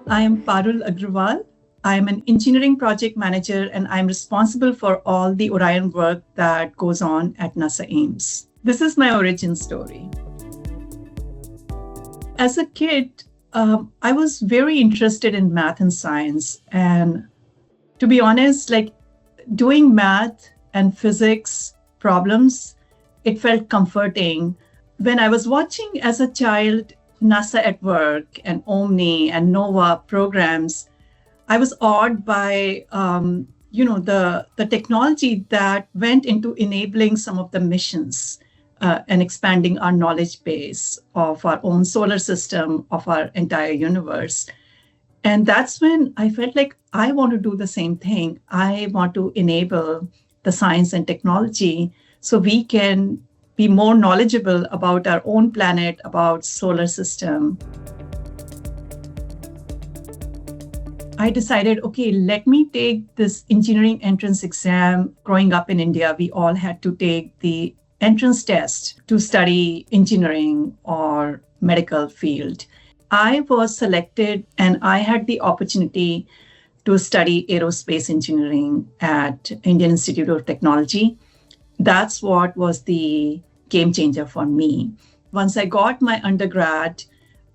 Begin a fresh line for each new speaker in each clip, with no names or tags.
I am Parul Agrawal. I am an engineering project manager and I'm responsible for all the Orion work that goes on at NASA Ames. This is my origin story. As a kid, I was very interested in math and science. And to be honest, doing math and physics problems, it felt comforting. When I was watching as a child NASA at Work and Omni and NOVA programs, I was awed by the technology that went into enabling some of the missions and expanding our knowledge base of our own solar system, of our entire universe. And that's when I felt like I want to do the same thing. I want to enable the science and technology so we can be more knowledgeable about our own planet, about solar system. I decided, okay, let me take this engineering entrance exam. Growing up in India, we all had to take the entrance test to study engineering or medical field. I was selected and I had the opportunity to study aerospace engineering at Indian Institute of Technology. That's what was the game changer for me. Once I got my undergrad,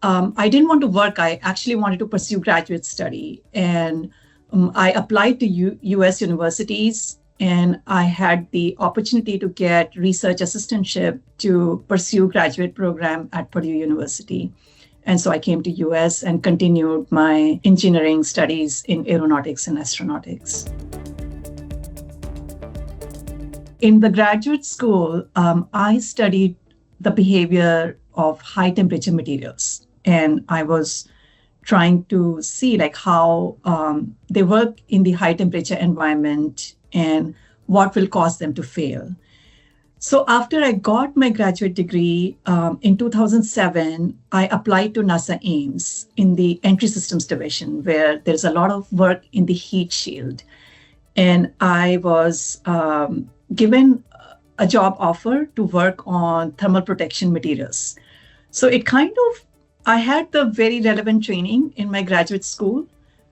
I didn't want to work. I actually wanted to pursue graduate study. And I applied to US universities and I had the opportunity to get research assistantship to pursue graduate program at Purdue University. And so I came to US and continued my engineering studies in aeronautics and astronautics. In the graduate school, I studied the behavior of high temperature materials. And I was trying to see how they work in the high temperature environment and what will cause them to fail. So after I got my graduate degree in 2007, I applied to NASA Ames in the Entry Systems Division, where there's a lot of work in the heat shield. And I was given a job offer to work on thermal protection materials. So I had the very relevant training in my graduate school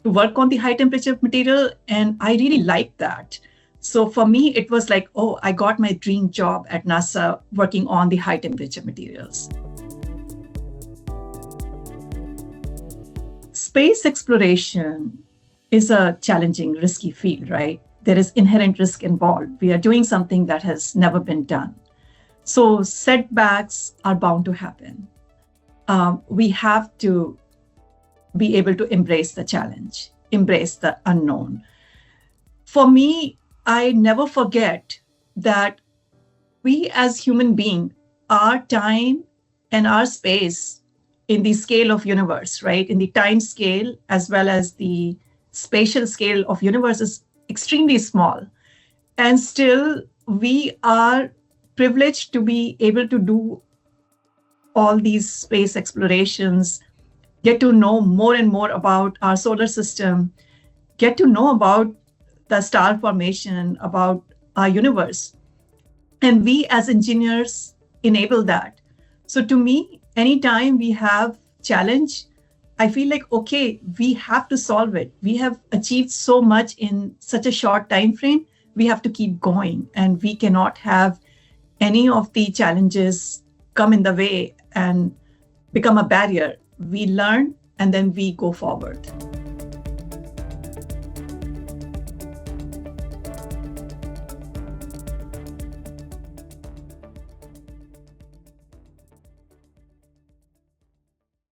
to work on the high temperature material, and I really liked that. So for me, it was like, oh, I got my dream job at NASA working on the high temperature materials. Space exploration is a challenging, risky field, right? There is inherent risk involved. We are doing something that has never been done. So setbacks are bound to happen. We have to be able to embrace the challenge, embrace the unknown. For me, I never forget that we as human beings, our time and our space in the scale of universe, right? In the time scale, as well as the spatial scale of universe is extremely small. And still, we are privileged to be able to do all these space explorations, get to know more and more about our solar system, get to know about the star formation, about our universe. And we as engineers enable that. So to me, anytime we have challenge, I feel like, okay, we have to solve it. We have achieved so much in such a short time frame. We have to keep going, and we cannot have any of the challenges come in the way and become a barrier. We learn and then we go forward.